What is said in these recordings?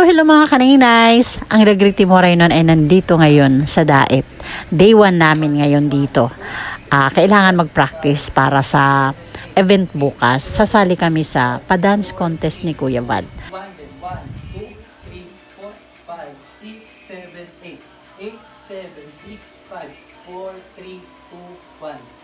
Hello mga kaninays! Ang Ragri Timoray nun ay nandito ngayon sa Daet. Day 1 namin ngayon dito. Kailangan mag-practice para sa event bukas. Sasali kami sa pa-dance contest ni Kuya Val. 1, 2, 3, 4, 5, 6, 7, 8. 8, 7, 6, 5, 4, 3, 2, 1.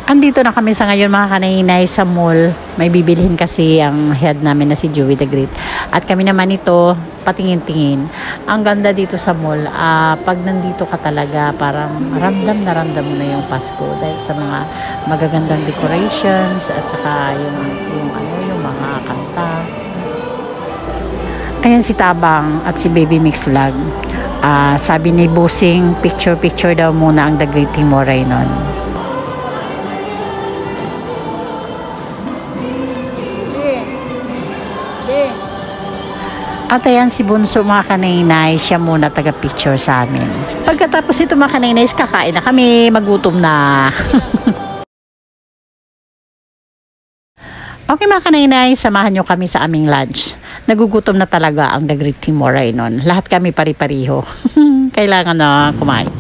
Andito na kami sa ngayon mga kaninay sa mall. May bibilhin kasi ang head namin na si Joey the Great. At kami naman ito patingin-tingin. Ang ganda dito sa mall. Pag nandito ka talaga parang ramdam mo na yung Pasko dahil sa mga magagandang decorations at saka yung mga kanta. Ayan si Tabang at si Baby Mix Vlog. Sabi ni Busing, picture daw muna ang The Great Timoray nun. At ayan si Bunso mga kaninay, siya muna taga-picture sa amin. Pagkatapos ito mga kaninay, kakain na kami, magutom na. Okay mga kaninay, samahan nyo kami sa aming lunch. Nagugutom na talaga ang The Great Timoray nun. Lahat kami pari-pariho. Kailangan na kumain.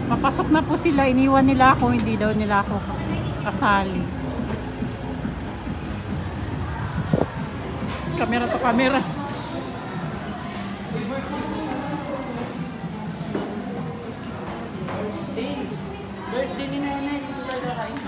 Papasok na po sila, iniwan nila ako, hindi daw nila ako kasali. Kamera to kamera. Birthday ni Nanay, dito tayo kain.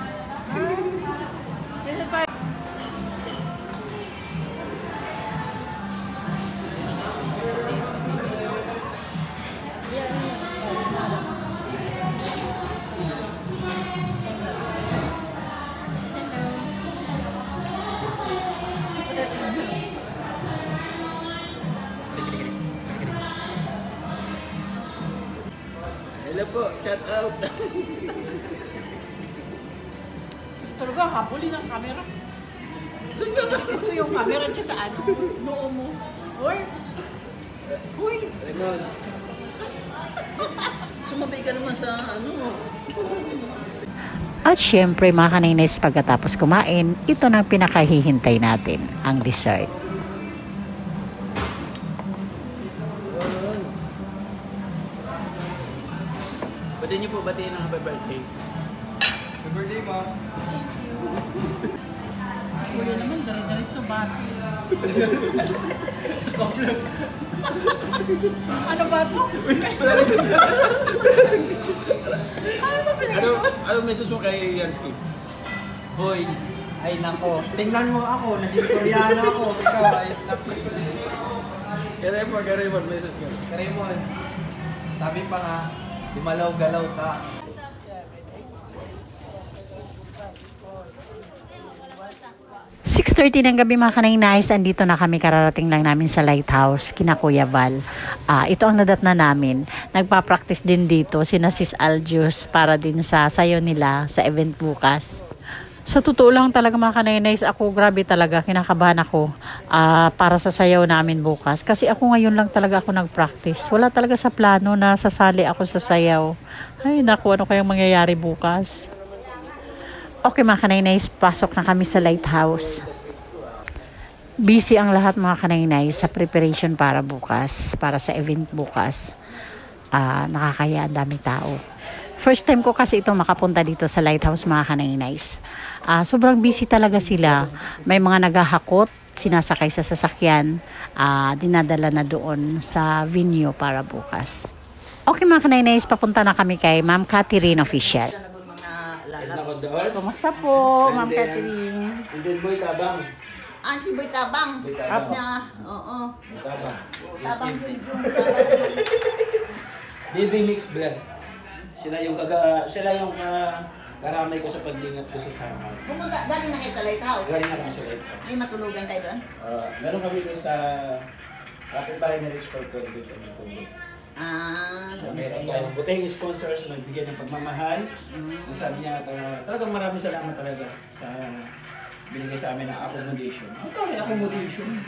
Hello po, shout out. Talaga, habulin ang camera. Ito yung camera dyan sa ano, noo mo. Uy! Raymond. Sumabay ka naman sa ano. At syempre mga kaninays, pagkatapos kumain, ito na ang pinakahihintay natin, ang dessert. Pwede niyo po batiin ang happy birthday. Happy birthday, ma. Kuya naman, diretso bati. Ano ba ito? Ano message mo kay Yansky? Hoy, ay nako, tingnan mo ako, naging Koreano ako, ikaw ay nako. Kay Raymond, message mo. Raymond, sabi pa nga, dumalaw-galaw ka. Six 6:30 ng gabi mga kaninays, andito na kami, kararating lang namin sa lighthouse, kina Kuya Val. Ito ang nadatna namin. Nagpa-practice din dito, sina Sis Aljus, para din sa sayo nila sa event bukas. Sa totoo lang talaga mga kaninays, ako grabe talaga, kinakabahan ako para sa sayaw namin bukas. Kasi ako ngayon lang talaga ako nag-practice. Wala talaga sa plano na sasali ako sa sayaw. Ay naku, ano kayang mangyayari bukas? Okay mga kaninays, pasok na kami sa lighthouse. Busy ang lahat mga kaninays sa preparation para bukas, para sa event bukas. Nakakaya ang daming tao. First time ko kasi ito makapunta dito sa lighthouse mga kaninays. Sobrang busy talaga sila. May mga naghahakot, sinasakay sa sasakyan, dinadala na doon sa venue para bukas. Okay mga kaninays, papunta na kami kay Ma'am Catherine Official. Kumusta po, Ma'am Catherine? And then Boy Tabang. Si Boy Tabang. Boy Tabang. Oo. Tabang. Tabang yun. Baby Mix Vlog. Sila yung karamay ko sa paglingat ko sa Samar. Pumunta, galing na kayo sa lighthouse. Galing na kami sa Lighthouse. May matulugan tayo doon? Meron kami doon sa kapitbahay na Rich Court dito matulog. Meron tayong buteng sponsors na nagbigay ng pagmamahal. Sabi niya, talagang maraming salamat talaga sa binigay sa amin ng accommodation. Ito ay accommodation.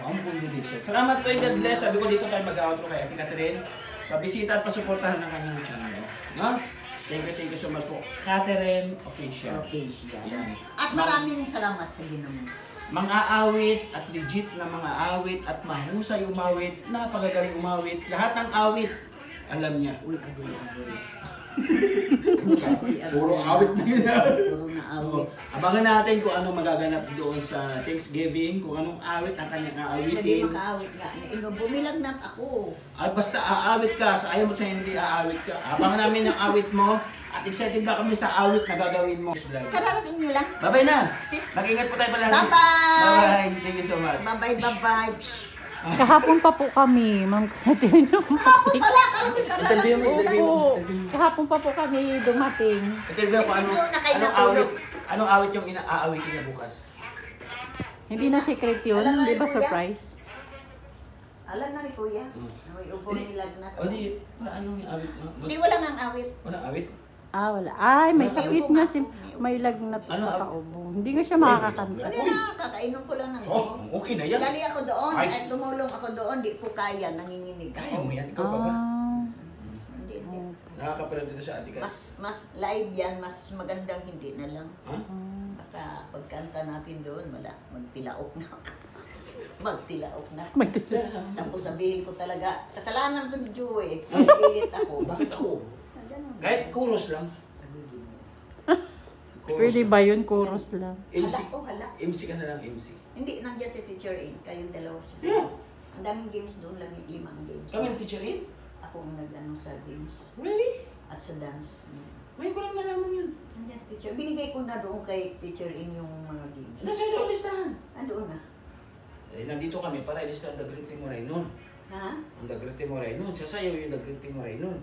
Accommodation. Salamat po, God bless. Sabi ko dito tayo mag-outro kay Ate Catherine. Pabisita at pasuportahan ng kanyang channel. No? Thank you so much po. Catherine Official. Okay siya. At maraming salamat sa Ginoo. Mga awit at legit na mga awit at mahusay umawit, napakagaling umawit, lahat ng awit, alam niya. Uy, agoy. Puro awit na yun. Puro na awit. Abangan natin kung ano magaganap doon sa Thanksgiving, kung anong awit ang kanyang Hindi aawitin. makaawit nga. Bumilag na ako. Ay basta aawit ka, sa ayaw mo sa hindi aawit ka. Abangan namin ang awit mo at excited na kami sa awit na gagawin mo. Kararating nyo lang. Bye-bye na! Sis. Mag-ingat po tayo palagi. Bye-bye! Bye-bye! Thank you so much. Bye-bye. Kahapon pa po kami, Ma'am Catherine. Ako pala, kararating Interview mo, interview mo. Opo, kahapon pa po kami dumating. Interview ko anong awit, anong awit yung inaawitin niya bukas. Hindi na secret yun, Alam na di ba ni Kuya? surprise? Alam na ni Kuya. May ubo nilag na. O di, paano yung awit mo? Hindi, wala nang awit. Walang awit? Ah, wala. Ay, may May sakit ubo na nga. si... May lagnat Ano, sa ah? kaubo. Hindi nga siya makakakanta. Ano na, kakainom ko lang ng Sos, okay na yan. Gali ako doon, Ay. at tumulong ako doon, di ko kaya, nanginginig Kaya mo ako. yan, ikaw pa ba? Ah, Hindi. Nakakapanood dito sa Ate Kat. Mas live yan, mas magandang hindi na lang. Ha? Baka pagkanta natin doon, wala, magtilaok na ako. Magtilaok na. Tapos sabihin ko talaga, kasalanan doon, Joe eh. Pilit ako. Bakit ako? Ah, ganun. Kahit chorus lang. pwede ba yun? Chorus lang. MC. Hala ko, hala. MC ka na lang, MC. Hindi, nandiyan si Teacher A, kayong dalawa siya. Yeah. Ang daming games doon, limang games. Kami ng teacher in? Ako ang nag-ano sa games. Really? At sa dance. May ko lang nalaman yun. Nandiyan si Teacher. Binigay ko na doon kay Teacher In yung mga games. Nasa ilo listahan. Andoon na. Eh, nandito kami para ilistahan The Great Timoray nun. Ha? Ang The Great Timoray nun. Sasayaw yung The Great Timoray nun.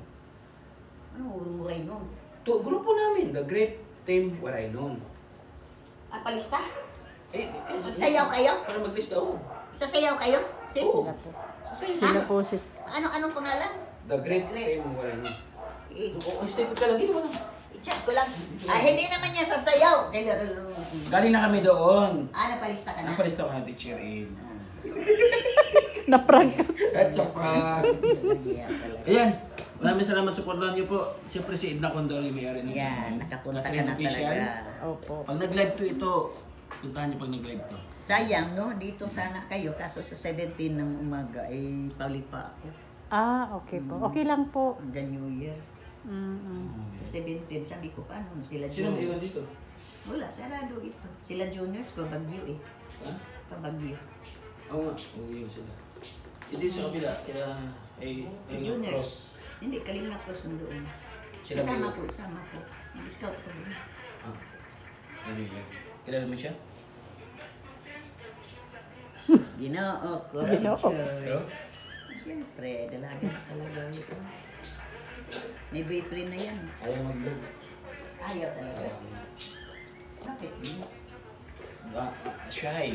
Ano, urong-uray nun? Grupo namin, The Great Team Waray nun. Ah, palista? Sayaw kayo? Para maglista, oo. Sasayaw kayo? Sis? Oo. Sila po. Sasayaw Sila po, sis. Anong pangalan? The Great The Great. Team Waray nun. Eh, Oo, stay put ka lang. Dito mo lang. i-check ko lang. Ah, hindi naman niya sasayaw. Galing na kami doon. Ah, napalista ka na? Napalista ko na teacher in. Na-prank ka. At sa prank. Ayan. Maraming salamat sa supportan niyo po. Siyempre si Edna Condor yung may-ari ng Yan, channel. nakapunta ka Catherine na Official. talaga. Opo. Pag nag-live to ito, puntahan niyo pag nag-live to. Sayang, no? Dito sana kayo. Kaso sa 17 ng umaga, eh, palit pa ako. Ah, okay po. Okay lang po. Hanggang New Year. Mm-mm. Sa 17, sabi ko, paano? Sila Sino may iwan Junior. dito? Wala, sarado ito. Sila Juniors, pabagyo eh. Ha? Pabagyo. Oo nga. Oo yun sila. Hindi sa kabila. Kaya ay Juniors. cross. Hindi, Kalinga Cross ang doon. Sila Isama may- ko, isama ko. Nag-scout ko din. Ah. Ano yun? Kilala mo siya? Ginoo ko. Ginoo. Hello? Siyempre, dalaga na talaga ito. May boyfriend na yan. Ayaw mag-vlog. Ayaw talaga. Bakit? Shy.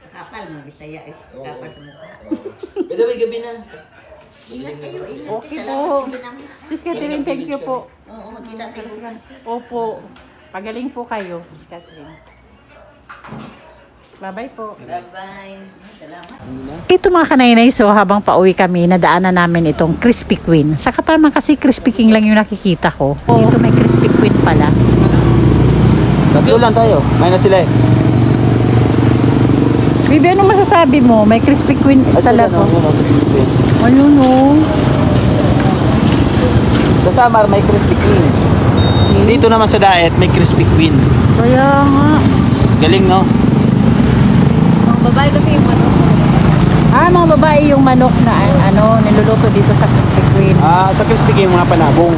Kapal mo, Bisaya eh. Oo. Kapal sa mukha. Pero may gabi na. Ingat kayo, ingat. Okay Salamat po. sa ginamos. Sis Catherine, thank you po. Oo, magkita tayo bukas. Opo. Pagaling po kayo, Sis Catherine. Bye-bye po. Bye-bye. Salamat. Ito mga kanainay, so habang pauwi kami, nadaanan namin itong Krispy Kreme. Sa Katarman kasi Krispy King lang yung nakikita ko. Dito may Krispy Kreme pala. Tatlo lang tayo. May na sila eh. Bibi, ano masasabi mo? May Krispy Kreme talaga. Ano no? Sa Samar may Krispy Kreme. Dito naman sa Daet may Krispy Kreme. Kaya nga. Galing no? Babae kasi yung ano. Ah, mga babae yung manok na ano, niluluto dito sa Krispy Kreme. Ah, sa Krispy Kreme mga panabong.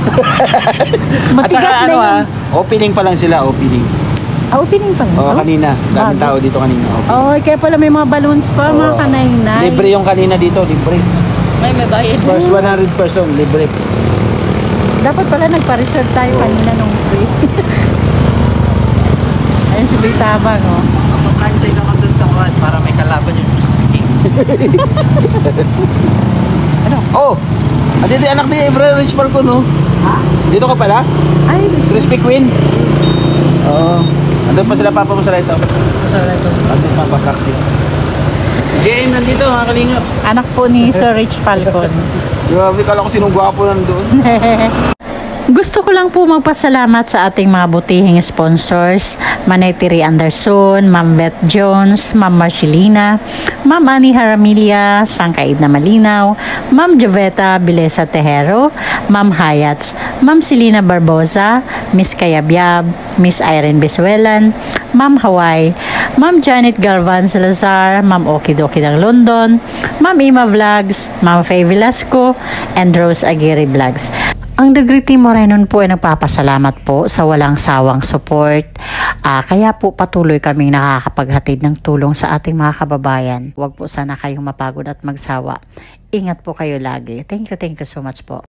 At saka Matigas ano na yun. opening pa lang sila, opening. Ah, opening pa Oo, lang. kanina. Daming Bago. tao dito kanina. Oh, kaya pala may mga balloons pa, mga Oo. kanainay. Libre yung kanina dito, libre. May bayad. First 100 person, libre. Dapat pala nagpa-reserve tayo kanina nung free. Ayun si Bitabang, oh. Franchise ako dun sa Juan para may kalaban yung Krispy Kreme. Ano? Oh! Adi di anak ni Ebra Rich Marco, no? Dito ka pala? Ay, Krispy Kreme? Oo. Andun pa sila papa mo sa Light House. Sa ito. Andun pa pa-practice. JM nandito, mga kalingap. Anak po ni Sir Rich Falcon. Grabe, kala ko sinong gwapo nandun. Gusto ko lang po magpasalamat sa ating mga butihing sponsors, Manay Tiri Anderson, Ma'am Beth Jones, Ma'am Marcelina, Ma'am Annie Haramilia, Sangkaid na Malinaw, Ma'am Joveta Bilesa Tejero, Ma'am Hayats, Ma'am Selina Barbosa, Miss Kayabyab, Miss Irene Bisuelan, Ma'am Hawaii, Ma'am Janet Galvan Salazar, Ma'am Okidoki ng London, Ma'am Ima Vlogs, Ma'am Faye Velasco, and Rose Aguirre Vlogs. Ang Degree Team Morenon po ay nagpapasalamat po sa walang sawang support. Kaya po patuloy kaming nakakapaghatid ng tulong sa ating mga kababayan. Huwag po sana kayong mapagod at magsawa. Ingat po kayo lagi. Thank you so much po.